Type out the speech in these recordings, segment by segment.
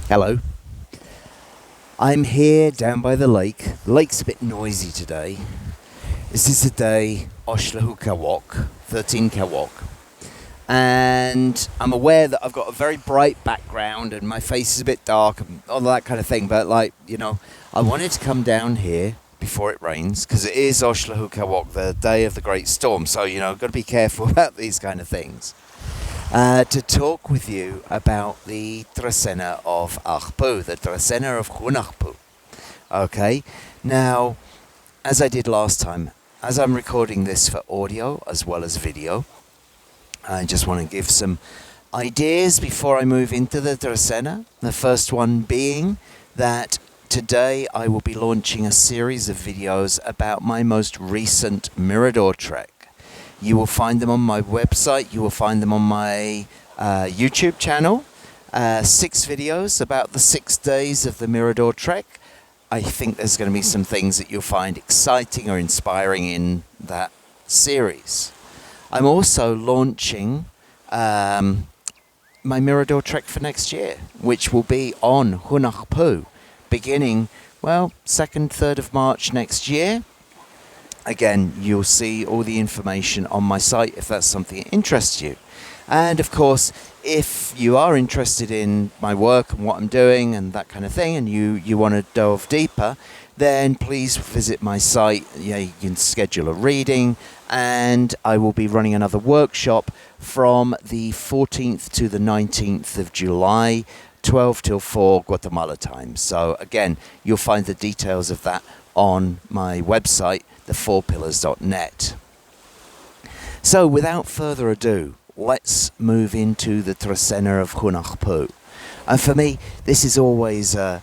Hello. I'm here down by the lake. The lake's a bit noisy today. This is the day Oshlahu Kawok, 13 Kawok. And I'm aware that I've got a very bright background and my face is a bit dark and all that kind of thing. But I wanted to come down here before it rains because it is Oshlahu Kawok, the day of the great storm. So, got to be careful about these kind of things. To talk with you about the Trecena of Ajpu, the Trecena of Ajpu. Okay, now, as I did last time, as I'm recording this for audio as well as video, I just want to give some ideas before I move into the Trecena. The first one being that today I will be launching a series of videos about my most recent Mirador trek. You will find them on my website. You will find them on my YouTube channel. 6 videos about the 6 days of the Mirador trek. I think there's going to be some things that you'll find exciting or inspiring in that series. I'm also launching my Mirador trek for next year, which will be on Ajpu, beginning, 2nd, 3rd of March next year. Again, you'll see all the information on my site if that's something that interests you. And of course, if you are interested in my work and what I'm doing and that kind of thing, and you want to delve deeper, then please visit my site. You can schedule a reading, and I will be running another workshop from the 14th to the 19th of July, 12 till 4 Guatemala time. So again, you'll find the details of that on my website, the4pillars.net. So without further ado, let's move into the Trecena of Ajpu. And for me, this is always a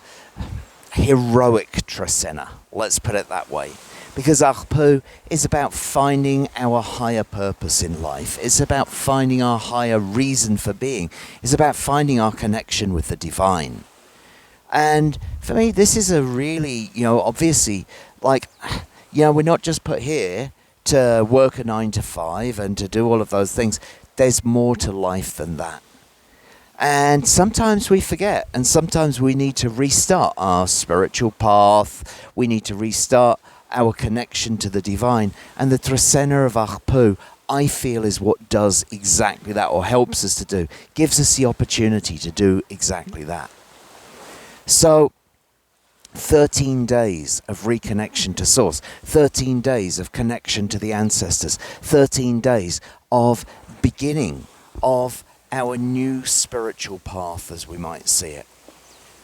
heroic Trecena, let's put it that way. Because Ajpu is about finding our higher purpose in life. It's about finding our higher reason for being. It's about finding our connection with the divine. And for me, this is a really, obviously, we're not just put here to work a 9 to 5 and to do all of those things. There's more to life than that. And sometimes we forget, and sometimes we need to restart our spiritual path. We need to restart our connection to the divine. And the Trecena of Ajpu, I feel, is what does exactly that, or helps us to do, gives us the opportunity to do exactly that. So, 13 days of reconnection to source, 13 days of connection to the ancestors, 13 days of beginning of our new spiritual path, as we might see it.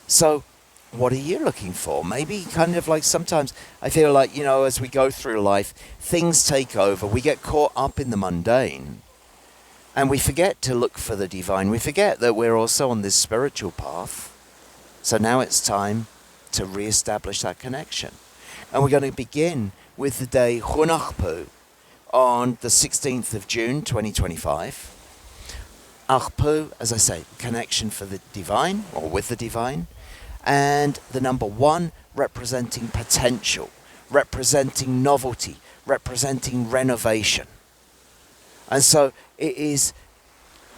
So, what are you looking for? Maybe kind of like sometimes I feel like, as we go through life, things take over. We get caught up in the mundane and we forget to look for the divine. We forget that we're also on this spiritual path. So now it's time to re-establish that connection. And we're going to begin with the day Ajpu on the 16th of June 2025. Ajpu, as I say, connection for the divine, or with the divine. And the number 1 representing potential, representing novelty, representing renovation. And so it is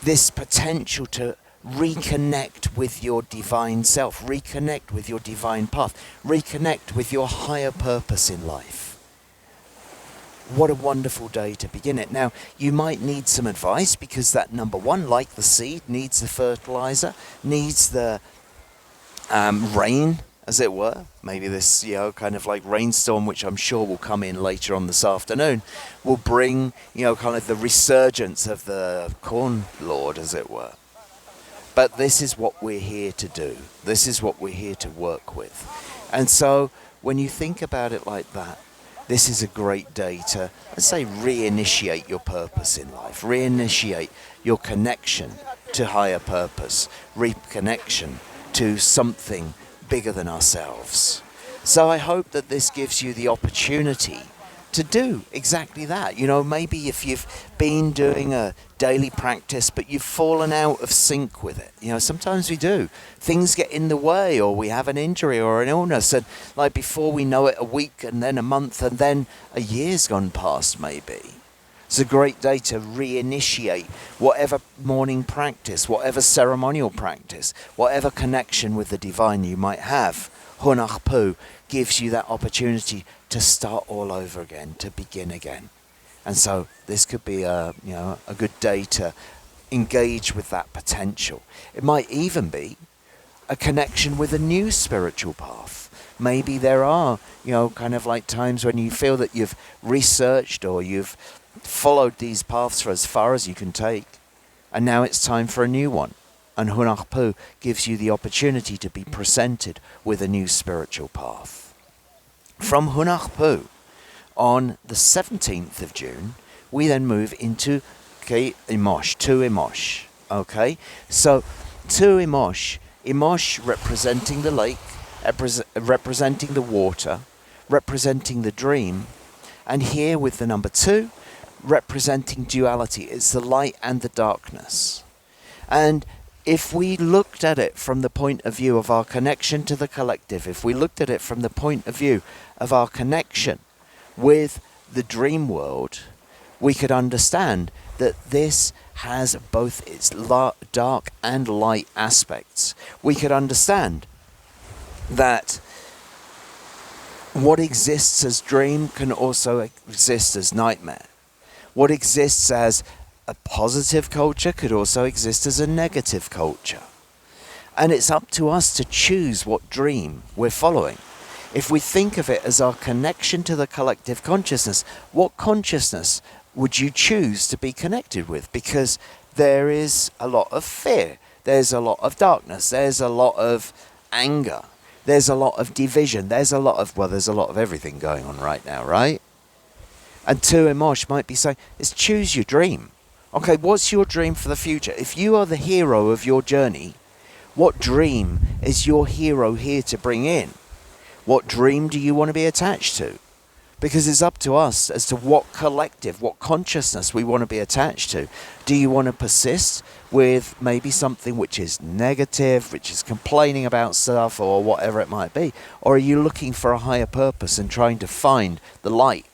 this potential to reconnect with your divine self, reconnect with your divine path, reconnect with your higher purpose in life. What a wonderful day to begin it. Now, you might need some advice because that number 1, like the seed, needs the fertilizer, needs the rain, as it were. Maybe this, kind of like rainstorm, which I'm sure will come in later on this afternoon, will bring, kind of the resurgence of the corn lord, as it were. But this is what we're here to do. This is what we're here to work with. And so when you think about it like that, this is a great day to, let's say, reinitiate your purpose in life, reinitiate your connection to higher purpose, reconnection to something bigger than ourselves. So I hope that this gives you the opportunity to do exactly that. Maybe if you've been doing a daily practice, but you've fallen out of sync with it. Sometimes we do. Things get in the way, or we have an injury or an illness, and before we know it, a week and then a month and then a year's gone past maybe. It's a great day to reinitiate whatever morning practice, whatever ceremonial practice, whatever connection with the divine you might have. Hun Ajpu gives you that opportunity to start all over again, to begin again. And so this could be a good day to engage with that potential. It might even be a connection with a new spiritual path. Maybe there are, kind of like times when you feel that you've researched or you've followed these paths for as far as you can take, and now it's time for a new one. And Hun Ajpu gives you the opportunity to be presented with a new spiritual path. From Hun Ajpu, on the 17th of June, we then move into Imox, to Imox. Okay, so to Imox, Imox representing the lake, representing the water, representing the dream, and here with the number 2, representing duality. It's the light and the darkness. And if we looked at it from the point of view of our connection to the collective, if we looked at it from the point of view of our connection with the dream world, we could understand that this has both its dark and light aspects. We could understand that what exists as dream can also exist as nightmare. What exists as a positive culture could also exist as a negative culture. And it's up to us to choose what dream we're following. If we think of it as our connection to the collective consciousness, what consciousness would you choose to be connected with? Because there is a lot of fear, there's a lot of darkness, there's a lot of anger, there's a lot of division, there's a lot of everything going on right now, right? And Tu Imox might be saying, let's choose your dream. Okay, what's your dream for the future? If you are the hero of your journey, what dream is your hero here to bring in? What dream do you want to be attached to? Because it's up to us as to what collective, what consciousness we want to be attached to. Do you want to persist with maybe something which is negative, which is complaining about stuff or whatever it might be? Or are you looking for a higher purpose and trying to find the light?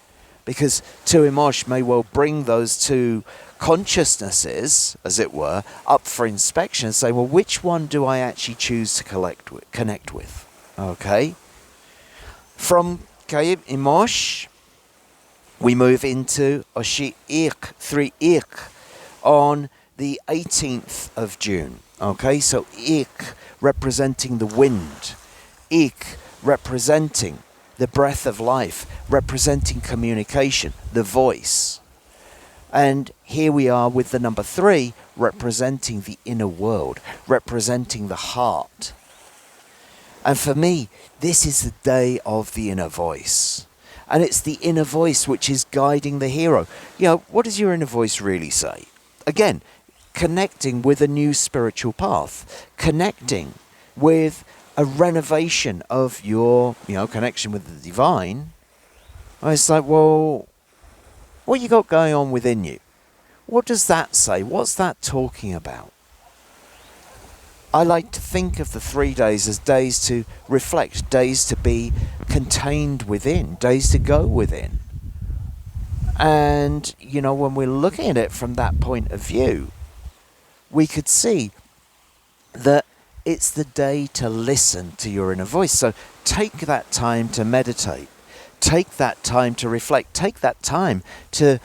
Because Tu Imox may well bring those two consciousnesses, as it were, up for inspection and say, well, which one do I actually choose to connect with? Okay? From Imox, we move into Aq'ab'al, 3 on the 18th of June. Okay, so Ik representing the wind, Ik representing the breath of life, representing communication, the voice. And here we are with the number 3, representing the inner world, representing the heart. And for me, this is the day of the inner voice. And it's the inner voice which is guiding the hero. What does your inner voice really say? Again, connecting with a new spiritual path, connecting with a renovation of your, connection with the divine. And it's like, well, what you got going on within you? What does that say? What's that talking about? I like to think of the 3 days as days to reflect, days to be contained within, days to go within. And, when we're looking at it from that point of view, we could see that it's the day to listen to your inner voice. So take that time to meditate. Take that time to reflect. Take that time to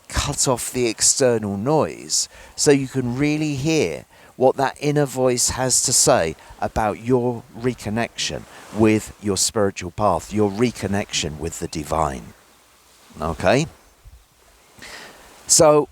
cut off the external noise so you can really hear what that inner voice has to say about your reconnection with your spiritual path, your reconnection with the divine. Okay? So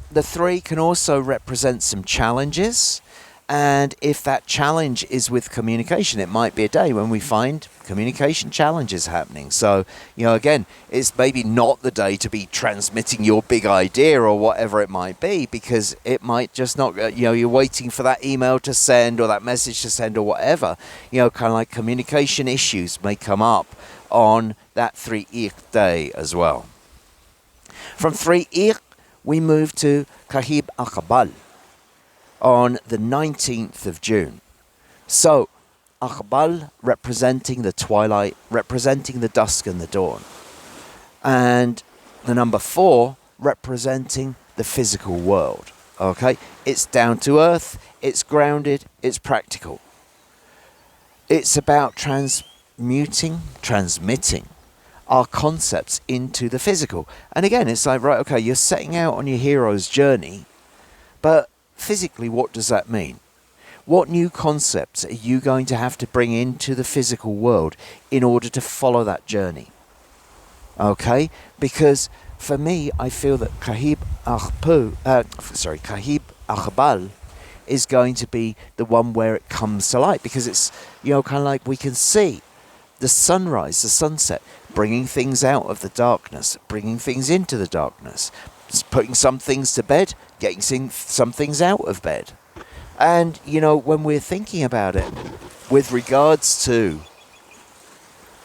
the 3 can also represent some challenges. And if that challenge is with communication, it might be a day when we find communication challenges happening. So, again, it's maybe not the day to be transmitting your big idea or whatever it might be, because it might just not, you're waiting for that email to send or that message to send or whatever. Kind of like communication issues may come up on that 3 day as well. From 3 we move to Aq'ab'al on the 19th of June. So, Aq'ab'al representing the twilight, representing the dusk and the dawn. And the number 4 representing the physical world. Okay, it's down to earth, it's grounded, it's practical. It's about transmitting our concepts into the physical. And again, it's like, right, okay, you're setting out on your hero's journey, but physically, what does that mean? What new concepts are you going to have to bring into the physical world in order to follow that journey? Okay, because for me, I feel that Aq'ab'al is going to be the one where it comes to light, because it's, kind of like we can see the sunrise, the sunset, bringing things out of the darkness, bringing things into the darkness, putting some things to bed, getting some things out of bed. And, when we're thinking about it with regards to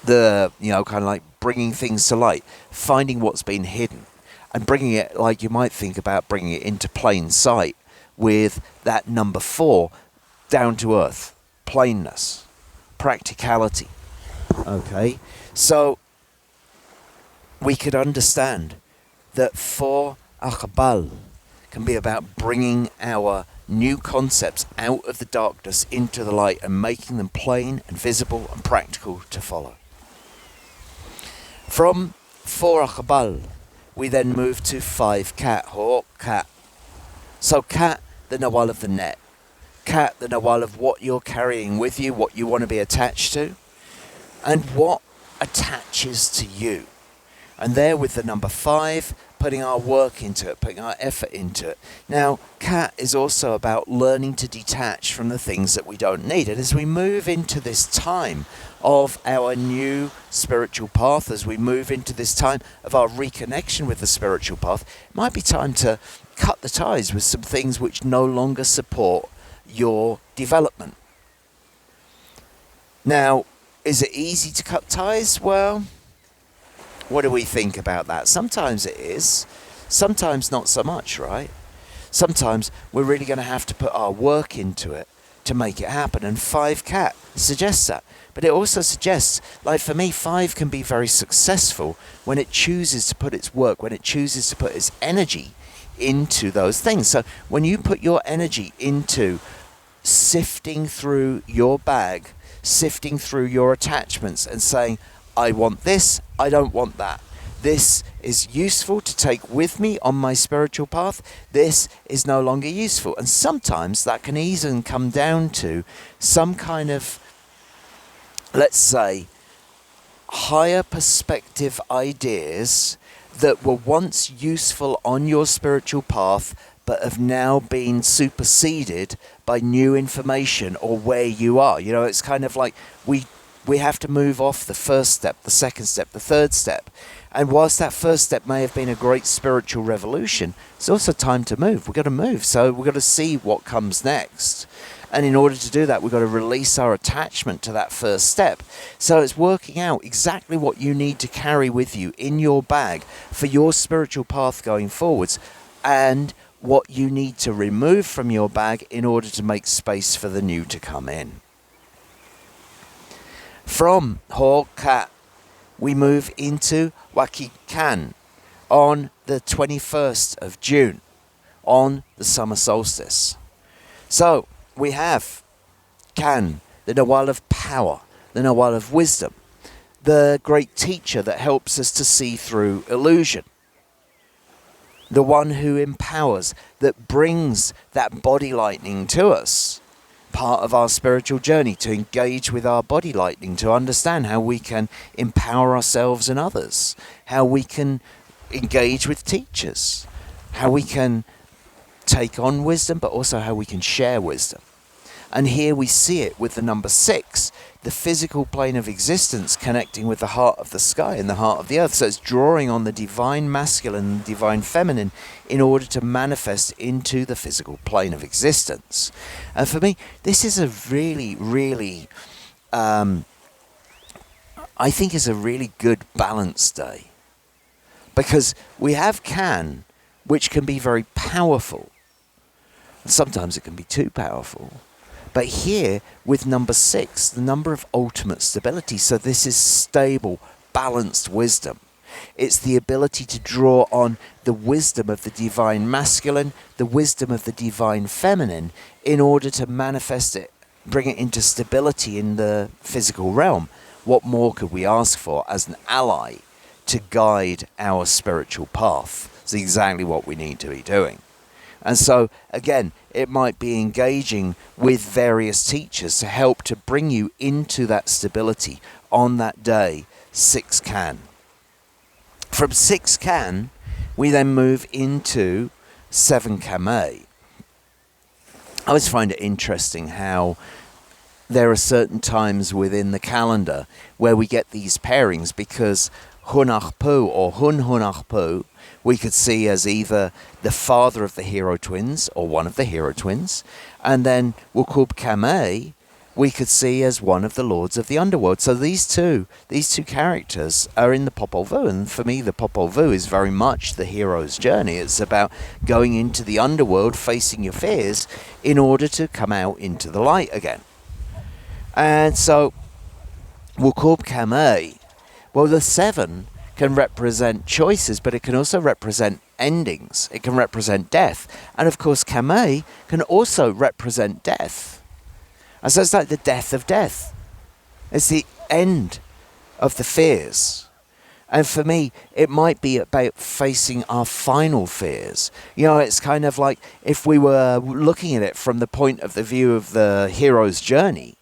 the, kind of like bringing things to light, finding what's been hidden, and bringing it, like you might think about bringing it into plain sight with that number 4, down to earth, plainness, practicality. Okay, so we could understand that for Aq'ab'al can be about bringing our new concepts out of the darkness into the light and making them plain and visible and practical to follow. From 4 Aq'ab'al, we then move to 5 Kat, Hawk, Kat. So Kat, the nawal of the net. Kat, the nawal of what you're carrying with you, what you want to be attached to, and what attaches to you. And there with the number 5, putting our work into it, putting our effort into it. Now, Kat is also about learning to detach from the things that we don't need. And as we move into this time of our new spiritual path, as we move into this time of our reconnection with the spiritual path, it might be time to cut the ties with some things which no longer support your development. Now, is it easy to cut ties? Well, what do we think about that? Sometimes it is, sometimes not so much, right? Sometimes we're really going to have to put our work into it to make it happen. And 5 Kat suggests that. But it also suggests, like for me, 5 can be very successful when it chooses to put its work, when it chooses to put its energy into those things. So when you put your energy into sifting through your bag, sifting through your attachments and saying, I want this, I don't want that. This is useful to take with me on my spiritual path. This is no longer useful. And sometimes that can easily come down to some kind of, let's say, higher perspective ideas that were once useful on your spiritual path but have now been superseded by new information or where you are. It's kind of like we have to move off the first step, the second step, the third step. And whilst that first step may have been a great spiritual revolution, it's also time to move. We've got to move. So we've got to see what comes next. And in order to do that, we've got to release our attachment to that first step. So it's working out exactly what you need to carry with you in your bag for your spiritual path going forwards, and what you need to remove from your bag in order to make space for the new to come in. From Hokat, we move into Wakikan on the 21st of June, on the summer solstice. So we have Kan, the Nawal of power, the Nawal of wisdom, the great teacher that helps us to see through illusion, the one who empowers, that brings that body lightning to us, part of our spiritual journey, to engage with our body lightning, to understand how we can empower ourselves and others, how we can engage with teachers, how we can take on wisdom, but also how we can share wisdom. And here we see it with the number 6, the physical plane of existence connecting with the heart of the sky and the heart of the earth. So it's drawing on the divine masculine and divine feminine in order to manifest into the physical plane of existence. And for me, this is a really, really, I think is a really good balance day. Because we have Kan, which can be very powerful. Sometimes it can be too powerful. But here, with number 6, the number of ultimate stability. So this is stable, balanced wisdom. It's the ability to draw on the wisdom of the divine masculine, the wisdom of the divine feminine, in order to manifest it, bring it into stability in the physical realm. What more could we ask for as an ally to guide our spiritual path? It's exactly what we need to be doing. And so, again, it might be engaging with various teachers to help to bring you into that stability on that day, 6 Can. From 6 Can, we then move into 7 Kame. I always find it interesting how there are certain times within the calendar where we get these pairings, because Hun Ajpu or Hun Ajpu we could see as either the father of the hero twins or one of the hero twins, and then Aq'ab'al Kame we could see as one of the lords of the underworld. So these two characters are in the Popol Vuh, and for me the Popol Vuh is very much the hero's journey. It's about going into the underworld, facing your fears in order to come out into the light again. And so Aq'ab'al Kame, well, the 7 can represent choices, but it can also represent endings. It can represent death. And of course, Kame can also represent death. And so it's like the death of death. It's the end of the fears. And for me, it might be about facing our final fears. You know, it's kind of like if we were looking at it from the point of the view of the hero's journey,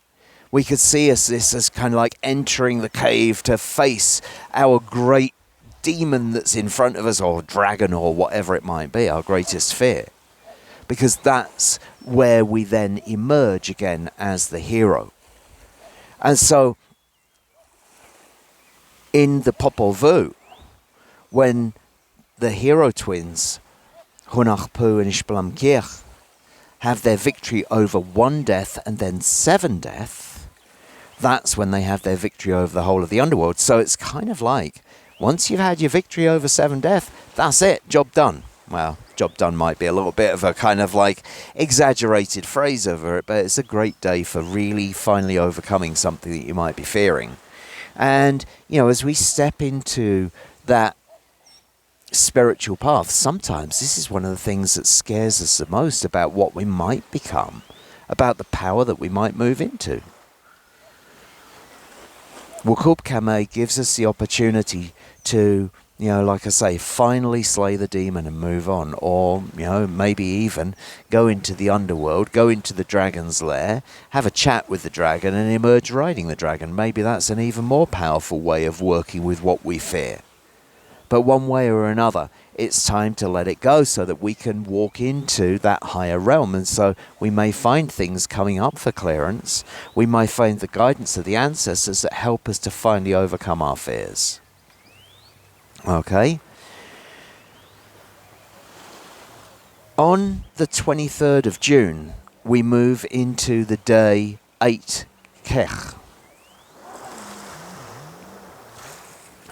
we could see this as kind of like entering the cave to face our great demon that's in front of us, or dragon, or whatever it might be, our greatest fear. Because that's where we then emerge again as the hero. And so, in the Popol Vuh, when the hero twins, Hun Ajpu and Aq'ab'al, have their victory over 1 death and then 7 death, that's when they have their victory over the whole of the underworld. So it's kind of like, once you've had your victory over 7 death, that's it, job done. Well, job done might be a little bit of a kind of like exaggerated phrase over it, but it's a great day for really finally overcoming something that you might be fearing. And, you know, as we step into that spiritual path, sometimes this is one of the things that scares us the most about what we might become, about the power that we might move into. Aq'ab'al Kame gives us the opportunity to, you know, like I say, finally slay the demon and move on. Or, you know, maybe even go into the underworld, go into the dragon's lair, have a chat with the dragon and emerge riding the dragon. Maybe that's an even more powerful way of working with what we fear. But one way or another, it's time to let it go so that we can walk into that higher realm. And so we may find things coming up for clearance. We may find the guidance of the ancestors that help us to finally overcome our fears. Okay? On the 23rd of June, we move into the day 8 Kech.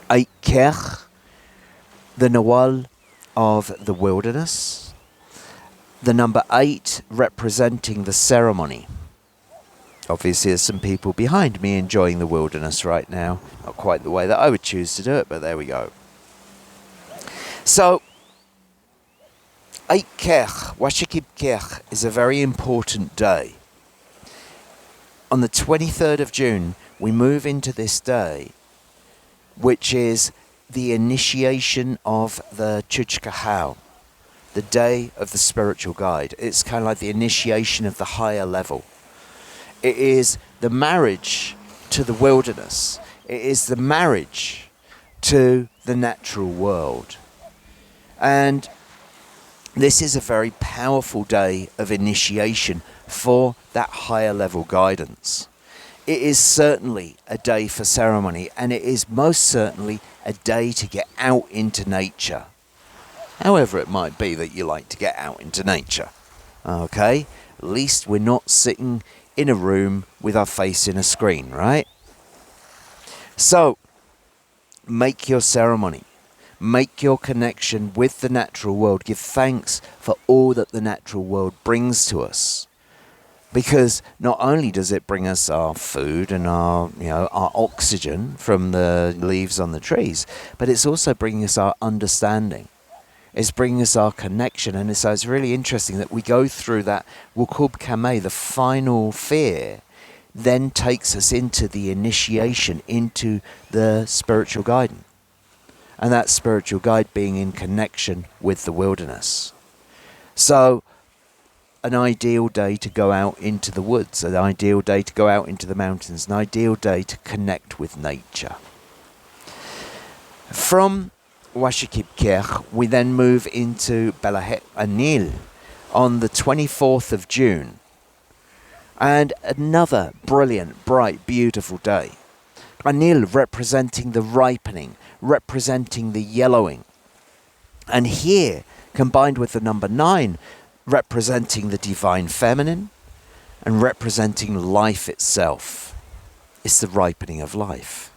8 Kech, the renewal of the wilderness. The number 8 representing the ceremony. Obviously, there's some people behind me enjoying the wilderness right now. Not quite the way that I would choose to do it, but there we go. So, 8 Kech, Washikib Kech, is a very important day. On the 23rd of June, we move into this day, which is the initiation of the Chuchkahau, the day of the spiritual guide. It's kind of like the initiation of the higher level. It is the marriage to the wilderness. It is the marriage to the natural world. And this is a very powerful day of initiation for that higher level guidance. It is certainly a day for ceremony, and it is most certainly a day to get out into nature. However it might be that you like to get out into nature. Okay? At least we're not sitting in a room with our face in a screen, right? So, make your ceremony. Make your connection with the natural world. Give thanks for all that the natural world brings to us. Because not only does it bring us our food and our oxygen from the leaves on the trees, but it's also bringing us our understanding. It's bringing us our connection, and so it's really interesting that we go through that Wukub Kame, the final fear, then takes us into the initiation, into the spiritual guidance. And that spiritual guide being in connection with the wilderness. So, an ideal day to go out into the woods, an ideal day to go out into the mountains, an ideal day to connect with nature. From Washikipkir, we then move into Belahet Anil on the 24th of June. And another brilliant, bright, beautiful day. Anil representing the ripening, representing the yellowing. And here, combined with the number 9, representing the divine feminine and representing life itself. It's the ripening of life.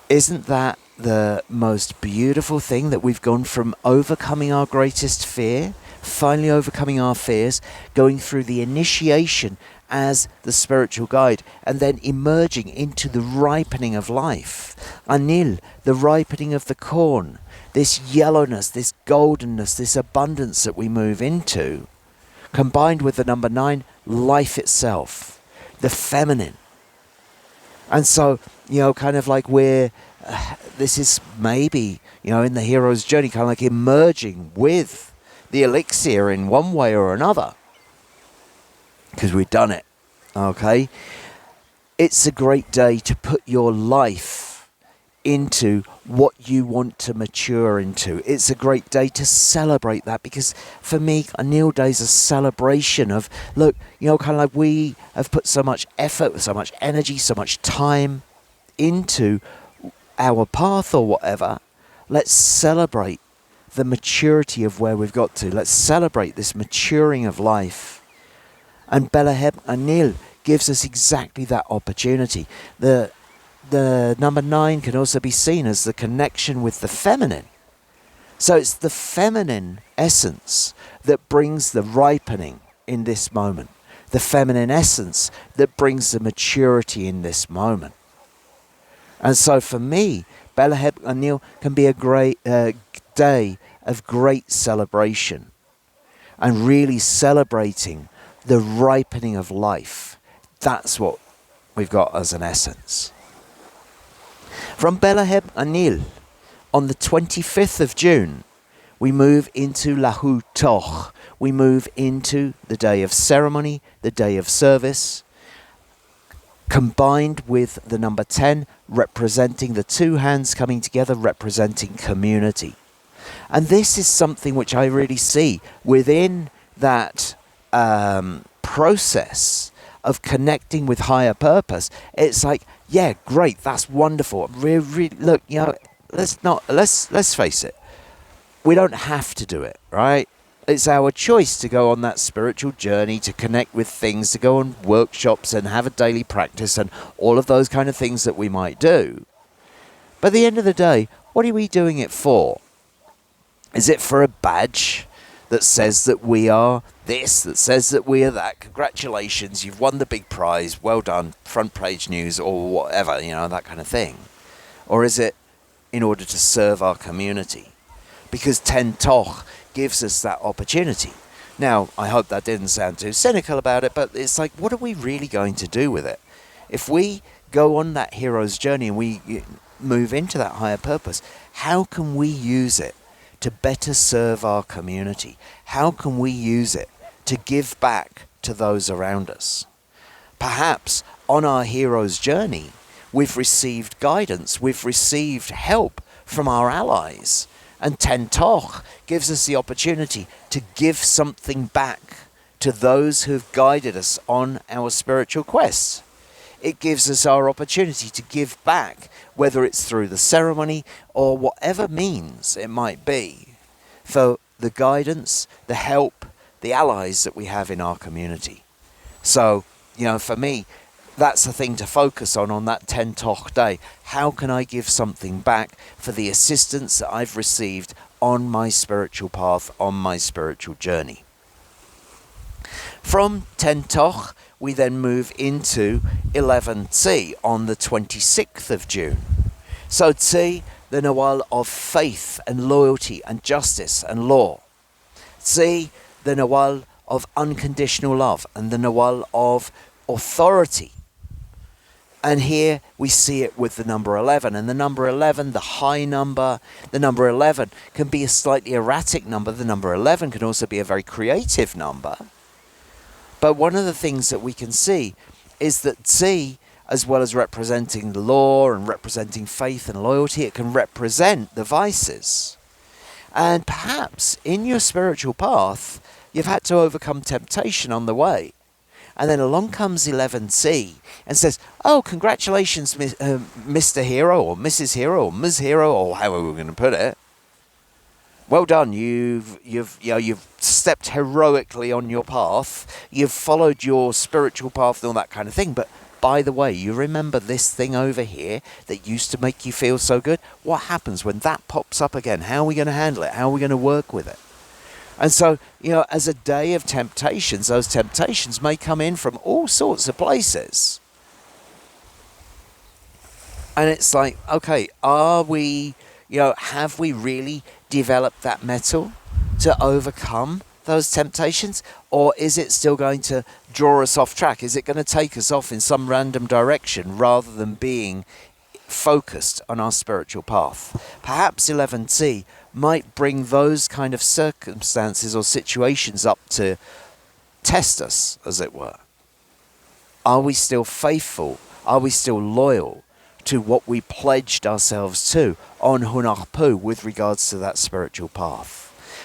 Isn't that the most beautiful thing, that we've gone from overcoming our greatest fear, finally overcoming our fears, going through the initiation as the spiritual guide, and then emerging into the ripening of life. Anil, the ripening of the corn, this yellowness, this goldenness, this abundance that we move into, combined with the number 9, life itself, the feminine. And so, kind of like this is maybe, in the hero's journey, kind of like emerging with the elixir in one way or another. Because we've done it, okay? It's a great day to put your life into what you want to mature into. It's a great day to celebrate that, because for me, Anil Day is a celebration of, look, kind of like we have put so much effort, so much energy, so much time into our path or whatever. Let's celebrate the maturity of where we've got to. Let's celebrate this maturing of life. And Belahet Anil gives us exactly that opportunity. The number 9 can also be seen as the connection with the feminine. So it's the feminine essence that brings the ripening in this moment. The feminine essence that brings the maturity in this moment. And so for me, Belahet Anil can be a great day of great celebration. And really celebrating the ripening of life. That's what we've got as an essence. From Belahet Anil, on the 25th of June, we move into Lahu Toch. We move into the day of ceremony, the day of service, combined with the number 10, representing the 2 hands coming together, representing community. And this is something which I really see within that process of connecting with higher purpose. It's like, yeah, great, that's wonderful. Look, let's face it. We don't have to do it, right? It's our choice to go on that spiritual journey, to connect with things, to go on workshops and have a daily practice and all of those kind of things that we might do. But at the end of the day, what are we doing it for? Is it for a badge that says that we are this, that says that we are that? Congratulations, you've won the big prize, well done, front page news or whatever, that kind of thing? Or is it in order to serve our community? Because Ten Toch gives us that opportunity. Now, I hope that didn't sound too cynical about it, but it's like, what are we really going to do with it? If we go on that hero's journey and we move into that higher purpose, how can we use it to better serve our community? How can we use it to give back to those around us? Perhaps on our hero's journey, we've received guidance, we've received help from our allies, and Ten Toch gives us the opportunity to give something back to those who've guided us on our spiritual quests. It gives us our opportunity to give back, whether it's through the ceremony or whatever means it might be, for the guidance, the help, the allies that we have in our community. So, for me, that's the thing to focus on that Ten Toch day. How can I give something back for the assistance that I've received on my spiritual path, on my spiritual journey? From Tentoch, we then move into 11 Tz'i on the 26th of June. So Tz'i, the renewal of faith and loyalty and justice and law. Tz'i, the renewal of unconditional love and the renewal of authority. And here we see it with the number 11. And the number 11, the high number, the number 11 can be a slightly erratic number. The number 11 can also be a very creative number. But one of the things that we can see is that Tz'i, as well as representing the law and representing faith and loyalty, it can represent the vices. And perhaps in your spiritual path, you've had to overcome temptation on the way. And then along comes 11 Tz'i and says, oh, congratulations, Mr. Hero or Mrs. Hero or Ms. Hero or however we're going to put it. Well done, you've stepped heroically on your path. You've followed your spiritual path and all that kind of thing. But by the way, you remember this thing over here that used to make you feel so good? What happens when that pops up again? How are we going to handle it? How are we going to work with it? And so, as a day of temptations, those temptations may come in from all sorts of places. And it's like, okay, are we, have we really developed that mettle to overcome those temptations? Or is it still going to draw us off track? Is it going to take us off in some random direction rather than being focused on our spiritual path? Perhaps 11 Tz'i might bring those kind of circumstances or situations up to test us, as it were. Are we still faithful? Are we still loyal to what we pledged ourselves to on Aq'ab'al with regards to that spiritual path?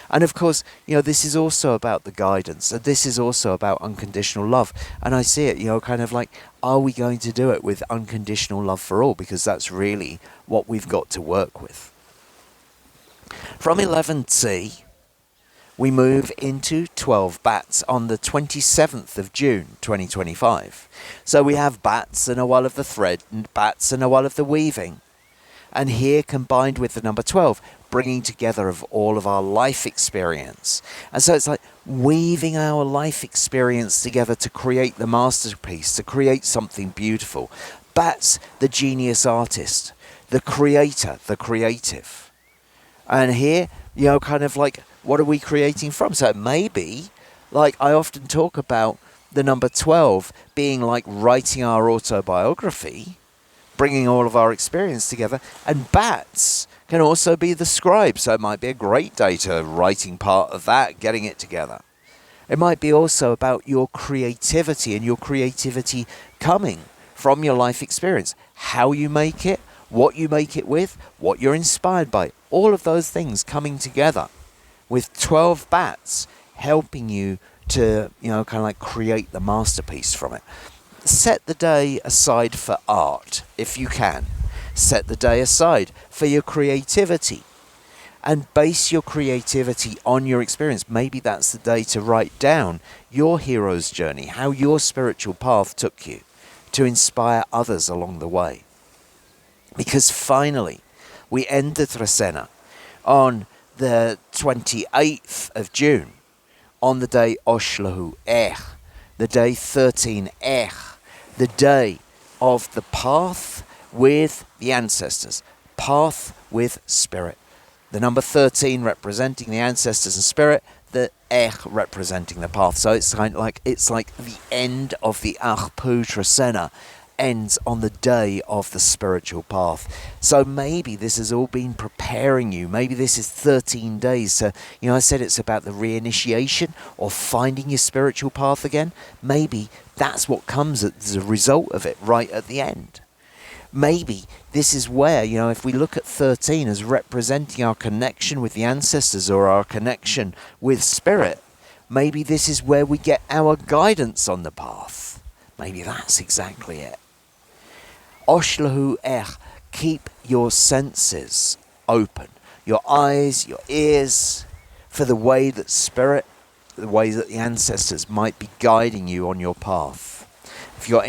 And of course, this is also about the guidance, and this is also about unconditional love. And I see it, kind of like, are we going to do it with unconditional love for all? Because that's really what we've got to work with. From 11 Tz'i, we move into 12 Bats on the 27th of June 2025. So we have Bats and a while of the thread, and Bats and a while of the weaving. And here, combined with the number 12, bringing together of all of our life experience. And so it's like weaving our life experience together to create the masterpiece, to create something beautiful. Bats, the genius artist, the creator, the creative. And here, kind of like, what are we creating from? So maybe, like I often talk about the number 12 being like writing our autobiography, bringing all of our experience together. And bats can also be the scribe. So it might be a great day to writing part of that, getting it together. It might be also about your creativity and your creativity coming from your life experience. How you make it, what you make it with, what you're inspired by. All of those things coming together with 12 bats helping you to, kind of like create the masterpiece from it. Set the day aside for art, if you can. Set the day aside for your creativity. And base your creativity on your experience. Maybe that's the day to write down your hero's journey, how your spiritual path took you, to inspire others along the way. Because finally, we end the Trecena on the 28th of June, on the day Oshlahu the day 13 the day of the path with the ancestors, path with spirit. The number 13 representing the ancestors and spirit, the representing the path. So it's like the end of the Ajpu Trecena ends on the day of the spiritual path. So maybe this has all been preparing you. Maybe this is 13 days. So, I said it's about the reinitiation or finding your spiritual path again. Maybe that's what comes as a result of it right at the end. Maybe this is where, if we look at 13 as representing our connection with the ancestors or our connection with spirit, maybe this is where we get our guidance on the path. Maybe that's exactly it. Oshlahu keep your senses open, your eyes, your ears, for the way that spirit, the way that the ancestors might be guiding you on your path. If you've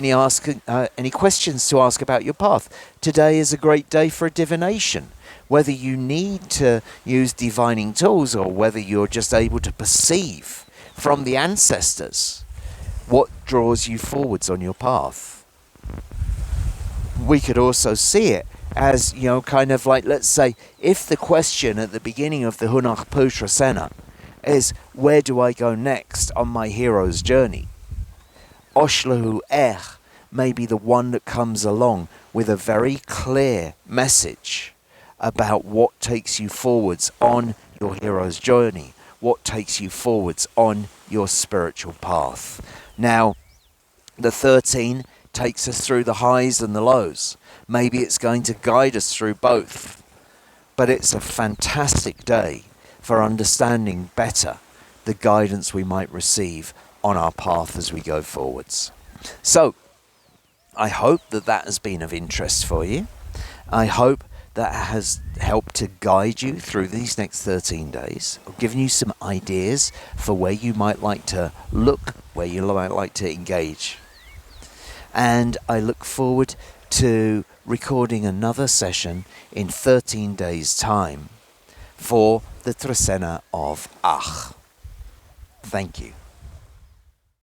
got any questions to ask about your path, today is a great day for a divination. Whether you need to use divining tools or whether you're just able to perceive from the ancestors What draws you forwards on your path? We could also see it as, kind of like, let's say, if the question at the beginning of the Hunachpu Trecena is, where do I go next on my hero's journey? Oshlahu may be the one that comes along with a very clear message about what takes you forwards on your hero's journey, what takes you forwards on your spiritual path. Now, the 13 takes us through the highs and the lows. Maybe it's going to guide us through both. But it's a fantastic day for understanding better the guidance we might receive on our path as we go forwards. So, I hope that has been of interest for you. I hope that has helped to guide you through these next 13 days. I've given you some ideas for where you might like to look, where you might like to engage. And I look forward to recording another session in 13 days' time for the Trecena of Ajpu. Thank you.